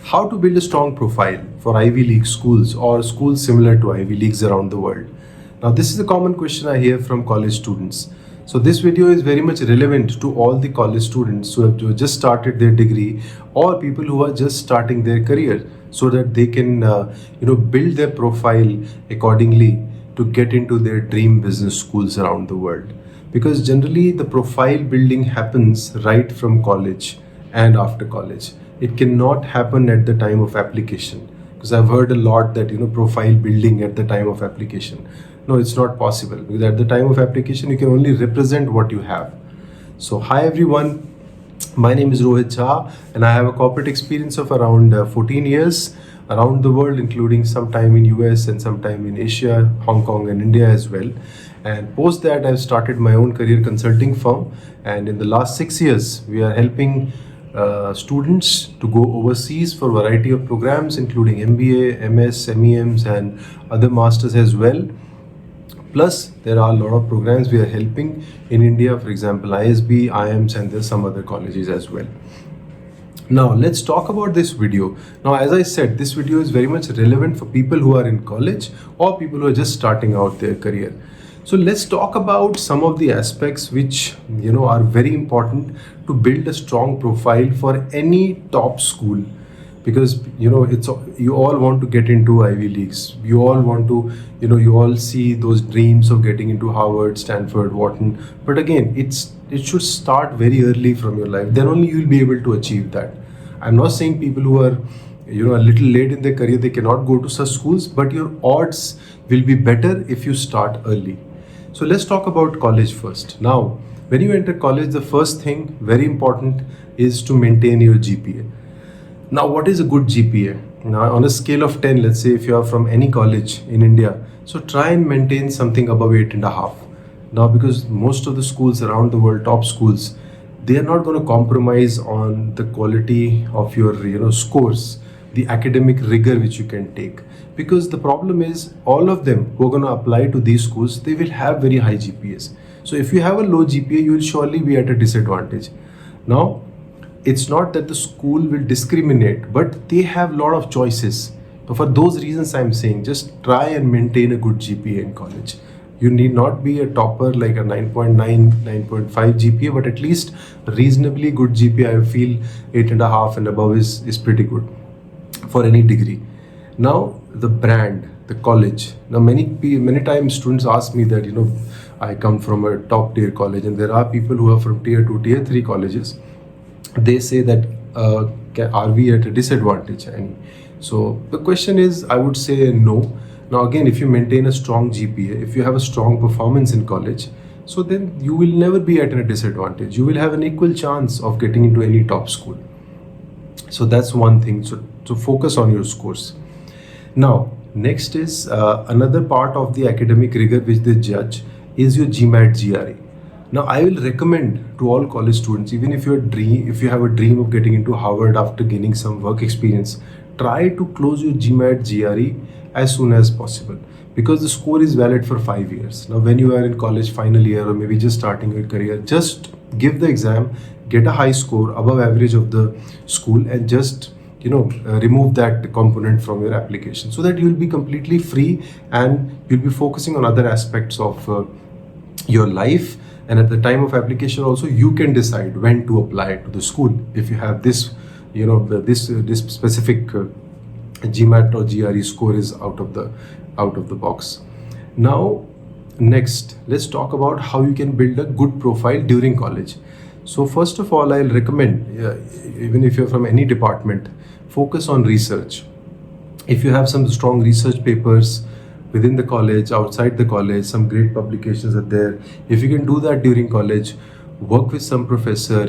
how to build a strong profile for Ivy League schools or schools similar to Ivy Leagues around the world. Now, this is a common question I hear from college students. So this video is very much relevant to all the college students who have just started their degree or people who are just starting their career, so that they can build their profile accordingly to get into their dream business schools around the world. Because generally the profile building happens right from college and after college. It cannot happen at the time of application, because I've heard a lot that profile building at the time of application. No, it's not possible, because at the time of application you can only represent what you have. So hi everyone, my name is Rohit Jha and I have a corporate experience of around 14 years around the world, including some time in US and some time in Asia, Hong Kong and India as well. And post that, I've started my own career consulting firm, and in the last 6 years we are helping students to go overseas for a variety of programs, including MBA, MS, MEMs and other masters as well. Plus, there are a lot of programs we are helping in India, for example, ISB, IIMs, and there's some other colleges as well. Now, let's talk about this video. Now, as I said, this video is very much relevant for people who are in college or people who are just starting out their career. So let's talk about some of the aspects which are very important to build a strong profile for any top school. Because you all want to get into Ivy Leagues. You all want to, you all see those dreams of getting into Harvard, Stanford, Wharton. But again, it should start very early from your life. Then only you'll be able to achieve that. I'm not saying people who are a little late in their career, they cannot go to such schools, but your odds will be better if you start early. So let's talk about college first. Now, when you enter college, the first thing, very important, is to maintain your GPA. Now, what is a good GPA? Now, on a scale of 10, let's say if you are from any college in India, so try and maintain something above 8.5. Now, because most of the schools around the world, top schools, they are not going to compromise on the quality of your scores, the academic rigor which you can take. Because the problem is, all of them who are going to apply to these schools, they will have very high GPAs. So if you have a low GPA, you will surely be at a disadvantage. Now, it's not that the school will discriminate, but they have a lot of choices. So for those reasons, I'm saying just try and maintain a good GPA in college. You need not be a topper like a 9.9, 9.5 GPA, but at least a reasonably good GPA. I feel 8.5 and above is pretty good for any degree. Now, the brand, the college. Now, many times students ask me that, I come from a top tier college, and there are people who are from tier 2, tier 3 colleges. They say that, are we at a disadvantage? And so the question is, I would say no. Now, again, if you maintain a strong GPA, if you have a strong performance in college, so then you will never be at a disadvantage. You will have an equal chance of getting into any top school. So that's one thing. So focus on your scores. Now, next is another part of the academic rigor which they judge is your GMAT GRE. Now, I will recommend to all college students, even if you have a dream of getting into Harvard after gaining some work experience, try to close your GMAT GRE as soon as possible, because the score is valid for 5 years. Now, when you are in college final year or maybe just starting your career, just give the exam, get a high score above average of the school, and just remove that component from your application, so that you will be completely free and you'll be focusing on other aspects of your life. And at the time of application also, you can decide when to apply to the school if you have this this specific GMAT or GRE score is out of the box. Now, next, let's talk about how you can build a good profile during college. So first of all, I'll recommend, even if you're from any department, focus on research. If you have some strong research papers within the college, outside the college, some great publications are there. If you can do that during college, work with some professor,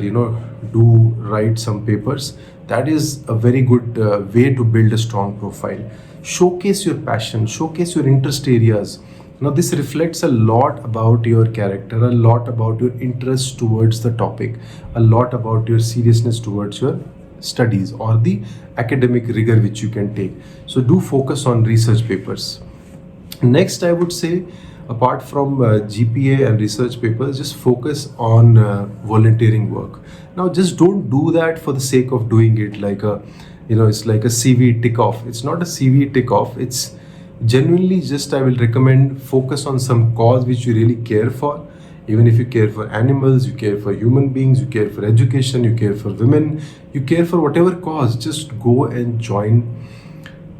write some papers. That is a very good way to build a strong profile. Showcase your passion, showcase your interest areas. Now, this reflects a lot about your character, a lot about your interest towards the topic, a lot about your seriousness towards your studies or the academic rigor which you can take. So do focus on research papers. Next, I would say, apart from GPA and research papers, just focus on volunteering work. Now, just don't do that for the sake of doing it, like it's like a CV tick off. It's not a CV tick off. It's genuinely just, I will recommend, focus on some cause which you really care for. Even if you care for animals, you care for human beings, you care for education, you care for women, you care for whatever cause, just go and join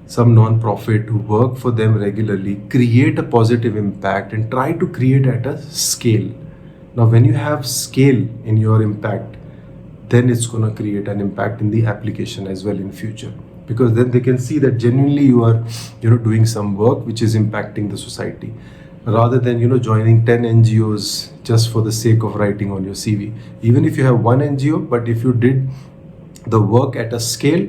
some non-profit, work for them regularly, create a positive impact, and try to create at a scale. Now, when you have scale in your impact, then it's going to create an impact in the application as well in future, because then they can see that genuinely you are doing some work which is impacting the society, rather than joining 10 NGOs just for the sake of writing on your CV. Even if you have one NGO, but if you did the work at a scale,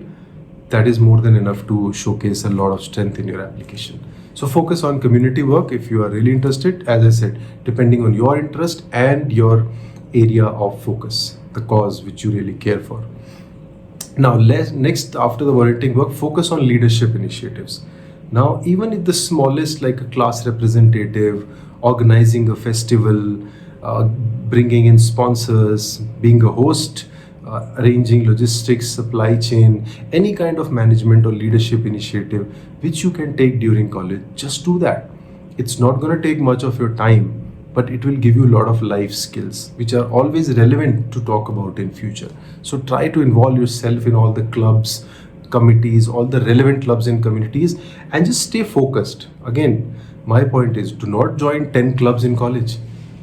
that is more than enough to showcase a lot of strength in your application. So focus on community work if you are really interested, as I said, depending on your interest and your area of focus, the cause which you really care for. Now, next, after the volunteering work, focus on leadership initiatives. Now, even if the smallest, like a class representative, organizing a festival, bringing in sponsors, being a host, arranging logistics, supply chain, any kind of management or leadership initiative which you can take during college, just do that. It's not going to take much of your time, but it will give you a lot of life skills which are always relevant to talk about in future. So try to involve yourself in all the clubs, committees, all the relevant clubs and communities, and just stay focused. Again, my point is, do not join 10 clubs in college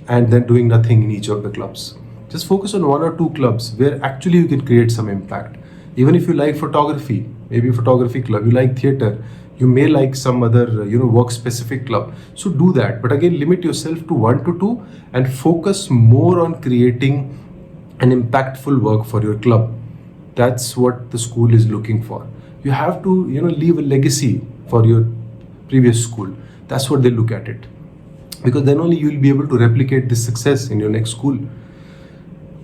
and then doing nothing in each of the clubs. Just focus on one or two clubs where actually you can create some impact. Even if you like photography, maybe a photography club, you like theater, you may like some other work specific club, so do that. But again, limit yourself to 1 to 2 and focus more on creating an impactful work for your club. That's what the school is looking for. You have to leave a legacy for your previous school. That's what they look at it, because then only you will be able to replicate this success in your next school.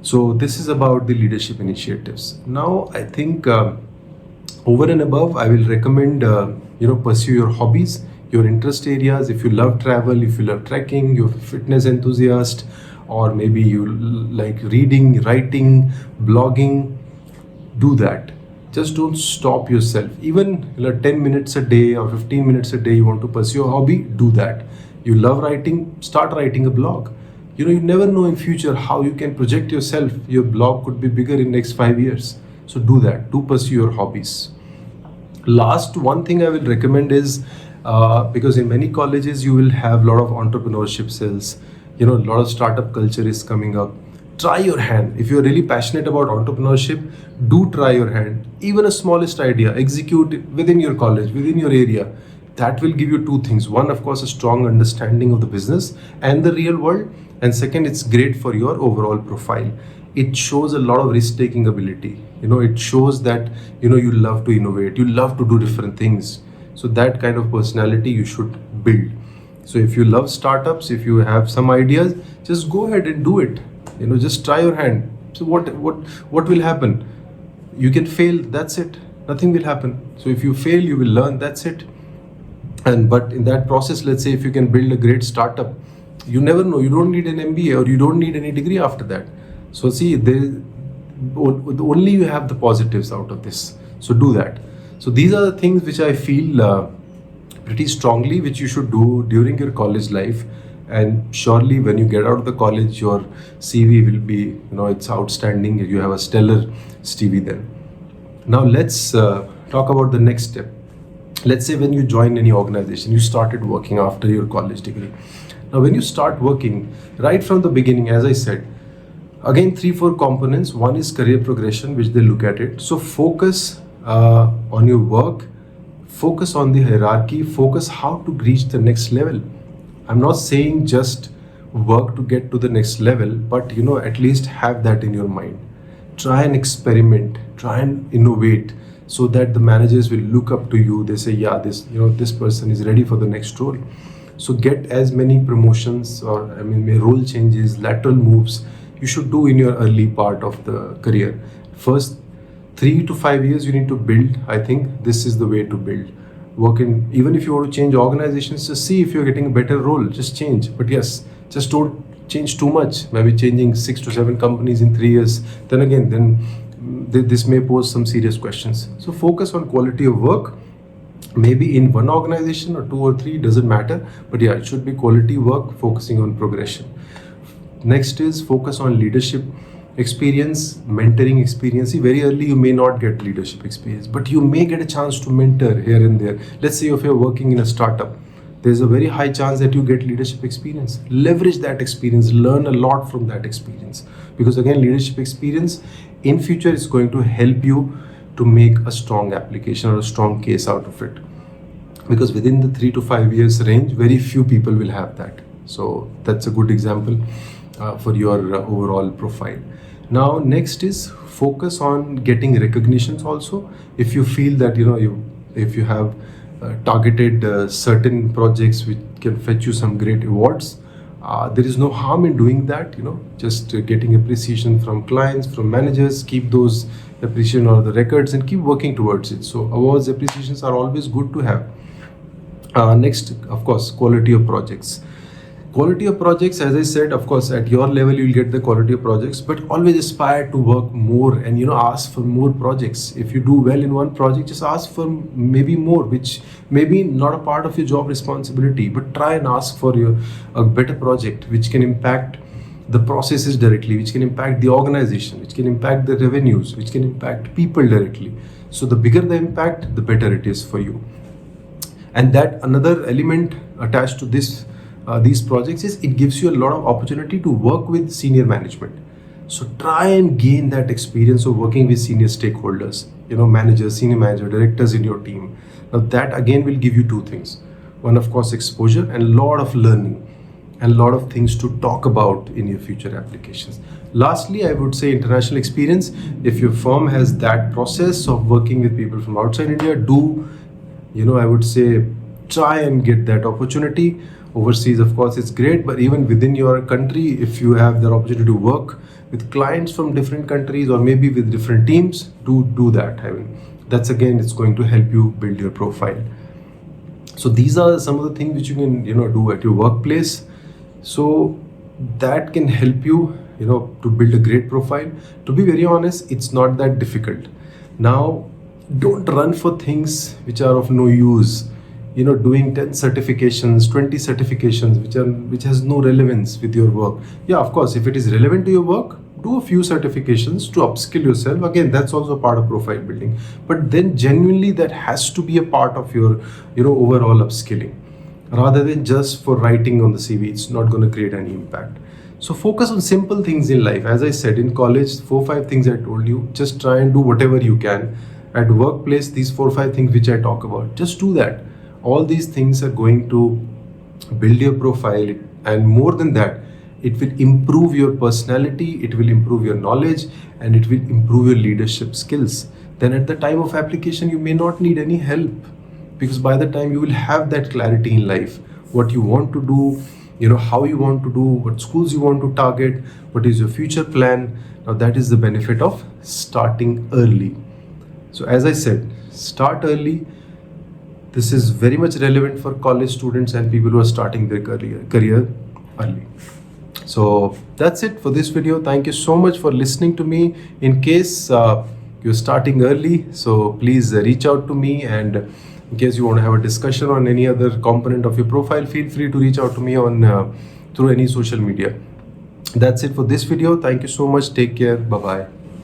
So this is about the leadership initiatives. Now, I think over and above, I will recommend pursue your hobbies, your interest areas. If you love travel, if you love trekking, you're a fitness enthusiast, or maybe you like reading, writing, blogging, do that. Just don't stop yourself. Even 10 minutes a day or 15 minutes a day you want to pursue a hobby, do that. You love writing, start writing a blog. You never know in future how you can project yourself. Your blog could be bigger in next 5 years. So do that. Do pursue your hobbies. Last one thing I will recommend is, because in many colleges you will have a lot of entrepreneurship cells, a lot of startup culture is coming up. Try your hand. If you're really passionate about entrepreneurship, do try your hand. Even a smallest idea, execute it within your college, within your area. That will give you two things. One, of course, a strong understanding of the business and the real world. And second, it's great for your overall profile. It shows a lot of risk-taking ability. It shows that, you love to innovate, you love to do different things. So that kind of personality you should build. So if you love startups, if you have some ideas, just go ahead and do it. Just try your hand. So what will happen? You can fail, that's it. Nothing will happen. So if you fail, you will learn, that's it. But in that process, let's say if you can build a great startup, you never know, you don't need an MBA or you don't need any degree after that. So see, only you have the positives out of this. So do that. So these are the things which I feel pretty strongly which you should do during your college life. And surely when you get out of the college, your CV will be, it's outstanding. You have a stellar CV then. Now let's talk about the next step. Let's say when you join any organization, you started working after your college degree. Now, when you start working right from the beginning, as I said, again, 3-4 components. One is career progression, which they look at it. So focus on your work, focus on the hierarchy, focus how to reach the next level. I'm not saying just work to get to the next level, but at least have that in your mind. Try and experiment, try and innovate, so that the managers will look up to you. They say, yeah, this person is ready for the next role. So get as many promotions or role changes, lateral moves you should do in your early part of the career. First 3 to 5 years you need to build. I think this is the way to build. Even if you want to change organizations, just see if you're getting a better role, just change. But yes, just don't change too much. Maybe changing 6 to 7 companies in 3 years. Then this may pose some serious questions. So focus on quality of work, maybe in one organization or two or three, doesn't matter, but yeah, it should be quality work focusing on progression. Next is focus on leadership experience, mentoring experience. See, very early you may not get leadership experience, but you may get a chance to mentor here and there. Let's say if you're working in a startup, there's a very high chance that you get leadership experience. Leverage that experience, learn a lot from that experience, because again, leadership experience in future is going to help you to make a strong application or a strong case out of it, because within the 3 to 5 years range, very few people will have that. So that's a good example for your overall profile. Now next is focus on getting recognitions also. If you feel that if you have targeted certain projects which can fetch you some great awards, there is no harm in doing that. Just getting appreciation from clients, from managers, keep those appreciation or the records and keep working towards it. So awards, appreciations are always good to have. Next, of course, quality of projects. Quality of projects, as I said, of course, at your level, you'll get the quality of projects, but always aspire to work more and, ask for more projects. If you do well in one project, just ask for maybe more, which may be not a part of your job responsibility, but try and ask for a better project, which can impact the processes directly, which can impact the organization, which can impact the revenues, which can impact people directly. So the bigger the impact, the better it is for you. And that another element attached to these projects is it gives you a lot of opportunity to work with senior management. So try and gain that experience of working with senior stakeholders, managers, senior manager, directors in your team. Now that again will give you two things. One, of course, exposure and a lot of learning and a lot of things to talk about in your future applications. Lastly, I would say international experience. If your firm has that process of working with people from outside India, I would say try and get that opportunity. Overseas, of course, it's great, but even within your country, if you have the opportunity to work with clients from different countries or maybe with different teams, do that. That's again, it's going to help you build your profile. So these are some of the things which you can do at your workplace. So that can help you to build a great profile. To be very honest, it's not that difficult. Now, don't run for things which are of no use. Doing 10 certifications, 20 certifications, which has no relevance with your work. Yeah, of course, if it is relevant to your work, do a few certifications to upskill yourself. Again, that's also part of profile building. But then genuinely that has to be a part of your, overall upskilling. Rather than just for writing on the CV, it's not going to create any impact. So focus on simple things in life. As I said, in college, 4-5 things I told you, just try and do whatever you can. At workplace, these 4-5 things which I talk about, just do that. All these things are going to build your profile, and more than that, it will improve your personality, it will improve your knowledge, and it will improve your leadership skills. Then at the time of application, you may not need any help, because by the time you will have that clarity in life, what you want to do, how you want to do, what schools you want to target, what is your future plan. Now that is the benefit of starting early. So as I said, start early. This is very much relevant for college students and people who are starting their career early. So that's it for this video. Thank you so much for listening to me. In case you're starting early, so please reach out to me, and in case you want to have a discussion on any other component of your profile, feel free to reach out to me on through any social media. That's it for this video. Thank you so much. Take care. Bye-bye.